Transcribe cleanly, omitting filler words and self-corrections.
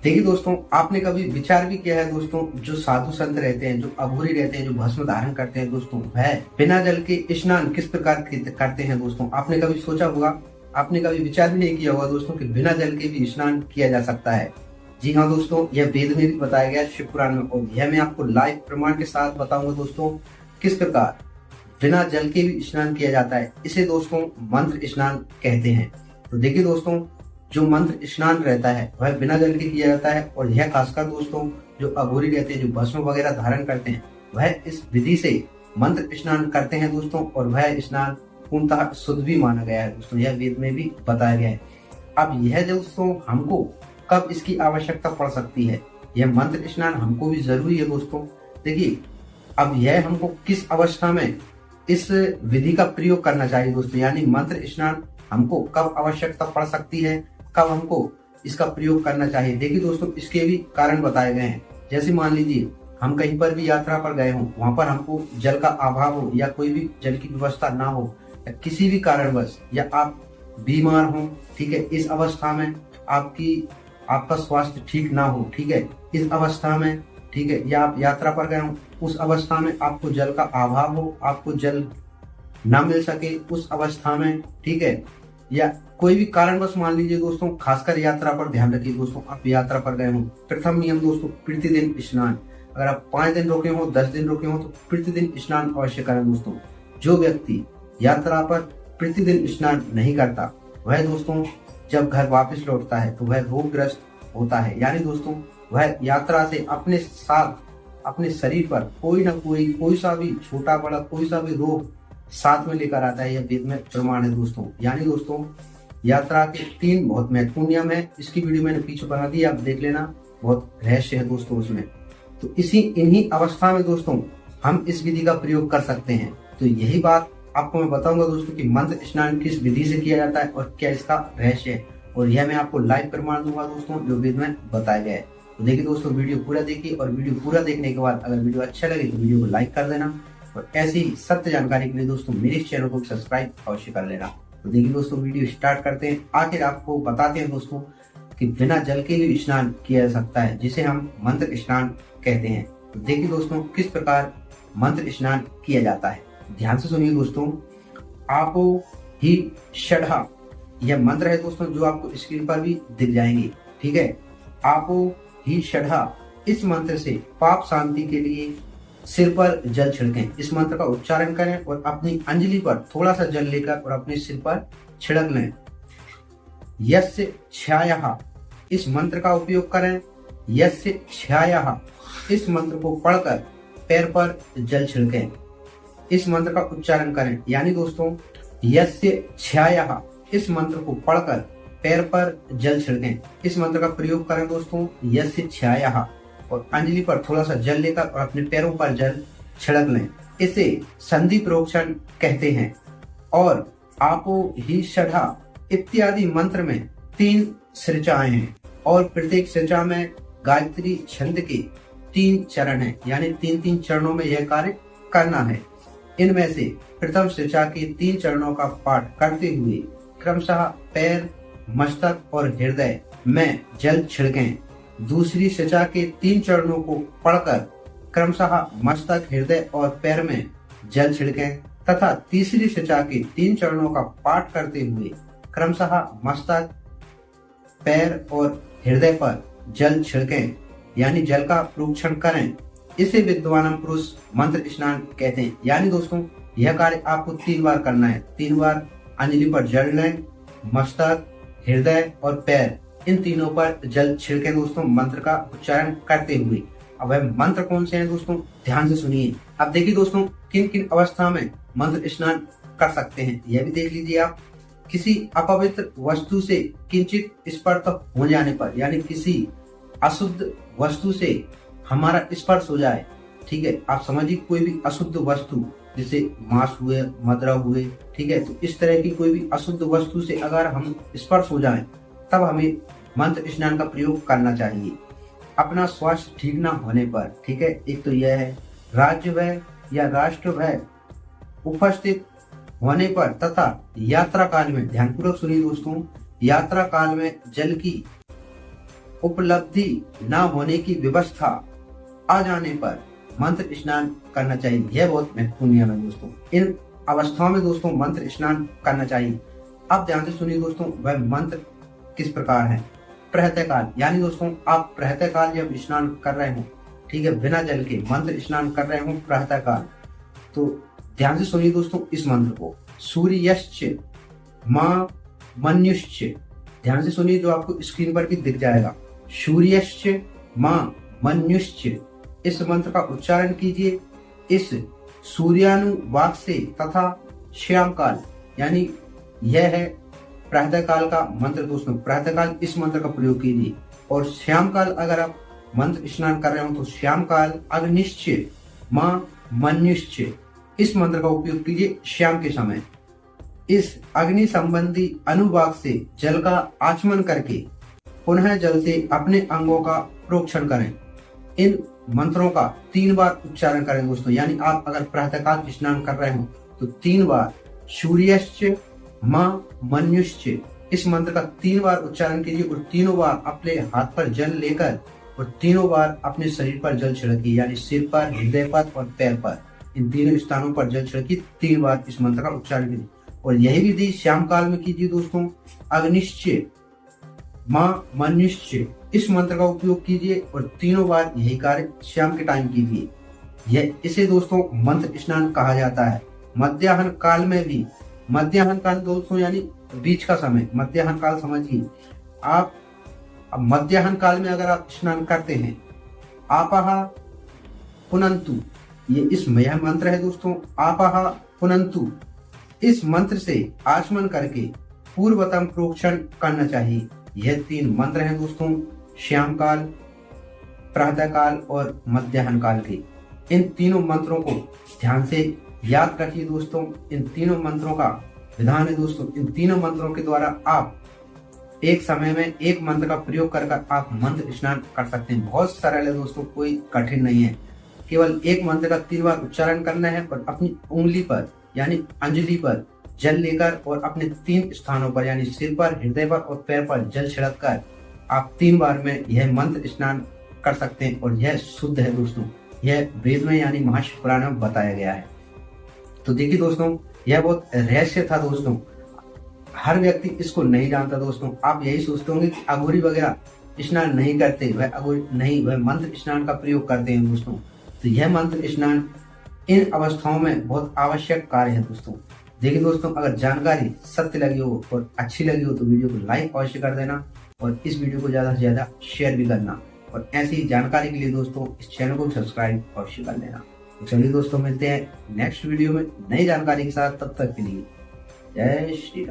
देखिए दोस्तों, आपने कभी विचार भी किया है दोस्तों, जो साधु संत रहते हैं, जो अघोरी रहते हैं, जो भस्म धारण करते हैं दोस्तों, वह बिना जल के स्नान किस प्रकार करते हैं दोस्तों? आपने कभी सोचा होगा, आपने कभी विचार भी नहीं किया होगा दोस्तों कि बिना जल के भी स्नान किया जा सकता है। जी हाँ दोस्तों, यह वेद में भी बताया गया है, शिव पुराण में, और यह मैं आपको लाइव प्रमाण के साथ बताऊंगा दोस्तों किस प्रकार बिना जल के भी स्नान किया जाता है। इसे दोस्तों मंत्र स्नान कहते हैं। तो देखिए दोस्तों, जो मंत्र स्नान रहता है वह बिना जल के किया जाता है, और यह खासकर दोस्तों जो अघोरी रहते हैं, जो भस्म वगैरह धारण करते हैं, वह इस विधि से मंत्र स्नान करते हैं दोस्तों, और वह स्नान पूर्णतः शुद्ध भी माना गया है दोस्तों। यह वेद में भी बताया गया है। अब यह दोस्तों हमको कब इसकी आवश्यकता पड़ सकती है, यह मंत्र स्नान हमको भी जरूरी है दोस्तों। देखिए, अब यह हमको किस अवस्था में इस विधि का प्रयोग करना चाहिए दोस्तों, यानी मंत्र स्नान हमको कब आवश्यकता पड़ सकती है, कब हमको इसका प्रयोग करना चाहिए। देखिए दोस्तों, इसके भी कारण बताए गए हैं। जैसे मान लीजिए हम कहीं पर भी यात्रा पर गए हों, वहां पर हमको जल का अभाव हो, या कोई भी जल की व्यवस्था ना हो, या किसी भी कारणवश, या आप बीमार हो, ठीक है, इस अवस्था में आपका स्वास्थ्य ठीक ना हो, ठीक है, इस अवस्था में, ठीक है, या आप यात्रा पर गए हो, उस अवस्था में आपको जल का अभाव हो, आपको जल ना मिल सके उस अवस्था में, ठीक है, या कोई भी कारणवश मान लीजिए दोस्तों, खासकर यात्रा पर ध्यान रखिए दोस्तों, आप यात्रा पर गए हो, प्रथम नियम दोस्तों प्रतिदिन स्नान। अगर आप 5 दिन रुके हो, 10 दिन रुके हो, तो प्रतिदिन स्नान अवश्य करें दोस्तों। जो व्यक्ति यात्रा पर प्रतिदिन स्नान नहीं करता, वह दोस्तों जब घर वापस लौटता है तो वह रोगग्रस्त होता है, यानी दोस्तों वह यात्रा से अपने साथ अपने शरीर पर कोई सा भी छोटा बड़ा कोई सा भी रोग साथ में लेकर आता है। यह वेद में प्रमाण है दोस्तों। यानी दोस्तों यात्रा के 3 बहुत महत्वपूर्ण नियम है। इसकी वीडियो मैंने पीछे बना दी, आप देख लेना, बहुत रहस्य है दोस्तों उसमें। तो इन्हीं अवस्था में दोस्तों हम इस विधि का प्रयोग कर सकते हैं। तो यही बात आपको मैं बताऊंगा दोस्तों कि मंत्र स्नान किस विधि से किया जाता है और क्या इसका रहस्य है, और यह मैं आपको लाइव प्रमाण दूंगा दोस्तों, जो वेद में बताया गया है। तो देखिए दोस्तों, वीडियो पूरा देखिए, और वीडियो पूरा देखने के बाद अगर वीडियो अच्छा लगे तो वीडियो को लाइक कर देना, और ऐसी ही सत्य जानकारी के लिए दोस्तों मेरे इस चैनल को सब्सक्राइब अवश्य कर लेना। तो देखिए दोस्तों, वीडियो स्टार्ट करते हैं। आखिर आपको बताते हैं दोस्तों कि बिना जल के भी स्नान किया जा सकता है, जिसे हम मंत्र स्नान कहते हैं। तो देखिए दोस्तों, किस प्रकार मंत्र स्नान किया जाता है, ध्यान से सुनिए दोस्तों। आपो ही षढ़ा, यह मंत्र है दोस्तों, जो आपको स्क्रीन पर भी दिख जाएंगे, ठीक है। आपो ही षढ़ा, इस मंत्र से पाप शांति के लिए सिर पर जल छिड़कें। इस मंत्र का उच्चारण करें और अपनी अंजलि पर थोड़ा सा जल लेकर और अपने सिर पर छिड़क लें। यस्य छाया, इस मंत्र का उपयोग करें। यस्य छाया, इस मंत्र को पढ़कर पैर पर जल छिड़कें। इस मंत्र का उच्चारण करें, यानी दोस्तों यस्य छाया, इस मंत्र को पढ़कर पैर पर जल छिड़कें। इस मंत्र का प्रयोग करें दोस्तों, यस्य छाया, और अंजलि पर थोड़ा सा जल लेकर और अपने पैरों पर जल छिड़क लें। इसे संधि प्रोक्षण कहते हैं। और आपो ही षढ़ा इत्यादि मंत्र में 3 सृचाएं हैं, और प्रत्येक सृचा में गायत्री छंद के 3 चरण हैं, यानी 3-3 चरणों में यह कार्य करना है। इनमें से प्रथम सृचा के 3 चरणों का पाठ करते हुए क्रमशः पैर, मस्तक और हृदय में जल छिड़कें। दूसरी सृचा के 3 चरणों को पढ़कर क्रमशः मस्तक, हृदय और पैर में जल छिड़कें, तथा तीसरी सृचा के 3 चरणों का पाठ करते हुए क्रमशः मस्तक, पैर और हृदय पर जल छिड़कें, यानी जल का प्रोक्षण करें। इसे विद्वान पुरुष मंत्र स्नान कहते हैं। यानी दोस्तों यह कार्य आपको 3 बार करना है। 3 बार अंजलि पर जल लें, मस्तक, हृदय और पैर, इन तीनों पर जल छिड़कें दोस्तों, मंत्र का उच्चारण करते हुए। अब वह मंत्र कौन से हैं दोस्तों, ध्यान से सुनिए। अब देखिए दोस्तों, किन किन अवस्था में मंत्र स्नान कर सकते हैं, यह भी देख लीजिए आप। किसी अपवित्र वस्तु से किंचित स्पर्श हो जाने पर, यानी किसी अशुद्ध वस्तु से हमारा स्पर्श हो जाए, ठीक है, आप समझिए कोई भी अशुद्ध वस्तु, जैसे मांस हुए, मदिरा हुए, ठीक है, तो इस तरह की कोई भी अशुद्ध वस्तु से अगर हम स्पर्श हो जाएं, तब हमें मंत्र स्नान का प्रयोग करना चाहिए। अपना स्वास्थ्य ठीक ना होने पर, ठीक है, एक तो यह है, राज्य व्यय या राष्ट्र व्यय उपस्थित होने पर, तथा यात्रा काल में, ध्यानपूर्वक सुनिए दोस्तों, यात्रा काल में जल की उपलब्धि न होने की व्यवस्था आ जाने पर मंत्र स्नान करना चाहिए। यह बहुत महत्वपूर्ण नियम है दोस्तों। इन अवस्थाओं में दोस्तों मंत्र स्नान करना चाहिए। अब ध्यान से सुनिए दोस्तों, वह मंत्र किस प्रकार है। प्रातः काल, यानी दोस्तों आप प्रातः काल जब स्नान कर रहे हो, ठीक है, बिना जल के मंत्र स्नान कर रहे हो प्रातः काल, तो ध्यान से सुनिए दोस्तों इस मंत्र को। सूर्यश्च मां मन्युश्च, ध्यान से सुनिए, जो आपको स्क्रीन पर भी दिख जाएगा। सूर्यश्च मां मन्युश्च, इस मंत्र का उच्चारण कीजिए इस सूर्यानुवाक से तथा श्याम काल, यानी यह है प्रातः काल का मंत्र दोस्तों। प्रातः काल इस मंत्र का प्रयोग कीजिए, और श्याम काल अगर आप मंत्र स्नान कर रहे हो तो श्याम काल अग्निश्च मां मन्युश्च, इस मंत्र का उपयोग कीजिए शाम के समय। इस अग्नि संबंधी अनुवाक से जल का आचमन करके पुनः जल से अपने अंगों का प्रोक्षण करें। इन मंत्रों का 3 बार उच्चारण करें दोस्तों, यानी आप अगर प्रातःकाल स्नान कर रहे हो तो 3 बार सूर्यश्च मां मन्युश्च, इस मंत्र का 3 बार उच्चारण कीजिए, और तीनों बार अपने हाथ पर जल लेकर और तीनों बार अपने शरीर पर जल छिड़किए, यानी सिर पर, हृदय पर और पैर पर, इन तीनों स्थानों पर जल छिड़किए। 3 बार इस मंत्र का उच्चारण कीजिए, और यही विधि श्याम काल में कीजिए दोस्तों। अग्निश्च मां मन्युश्च, इस मंत्र का उपयोग कीजिए और तीनों बार यही कार्य शाम के टाइम कीजिए। यह इसे दोस्तों मंत्र स्नान कहा जाता है। मध्याह्न काल में भी, मध्याह्न काल दोस्तों यानी बीच का समय, मध्याह्न काल समझिए आप। अब मध्याह्न काल में अगर आप स्नान करते हैं, आपह पुनन्तु, ये इस यह मंत्र है दोस्तों, आपह पुनन्तु, इस मंत्र से आचमन करके पूर्वतम प्रोक्षण करना चाहिए। यह 3 मंत्र हैं दोस्तों, श्याम काल, प्रातः काल और मध्याह्न काल के। इन तीनों मंत्रों को ध्यान से याद रखिए दोस्तों। इन तीनों मंत्रों का विधान है दोस्तों। इन तीनों मंत्रों के द्वारा आप एक समय में एक मंत्र का प्रयोग कर आप मंत्र स्नान कर सकते हैं। बहुत सरल है दोस्तों, कोई कठिन नहीं है। केवल एक मंत्र का 3 बार उच्चारण करना है और अपनी उंगली पर यानी अंजलि पर जल लेकर और अपने 3 स्थानों पर यानी सिर पर, हृदय पर और पैर पर जल छिड़क कर आप 3 बार में यह मंत्र स्नान कर सकते हैं, और यह शुद्ध है दोस्तों। यह वेद में यानी महाशिव पुराण में बताया गया है। तो देखिए दोस्तों, यह बहुत रहस्य था दोस्तों, हर व्यक्ति इसको नहीं जानता दोस्तों। आप यही सोचते होंगे कि अघोरी वगैरह स्नान नहीं करते, वह अघोरी नहीं, वह मंत्र स्नान का प्रयोग करते हैं दोस्तों। तो यह मंत्र स्नान इन अवस्थाओं में बहुत आवश्यक कार्य है दोस्तों। देखिए दोस्तों, अगर जानकारी सत्य लगी हो और अच्छी लगी हो तो वीडियो को लाइक अवश्य कर देना, और इस वीडियो को ज्यादा से ज्यादा शेयर भी करना, और ऐसी जानकारी के लिए दोस्तों इस चैनल को सब्सक्राइब अवश्य कर लेना। तो चलिए दोस्तों, मिलते हैं नेक्स्ट वीडियो में नई जानकारी के साथ। तब तक के लिए जय श्री राम।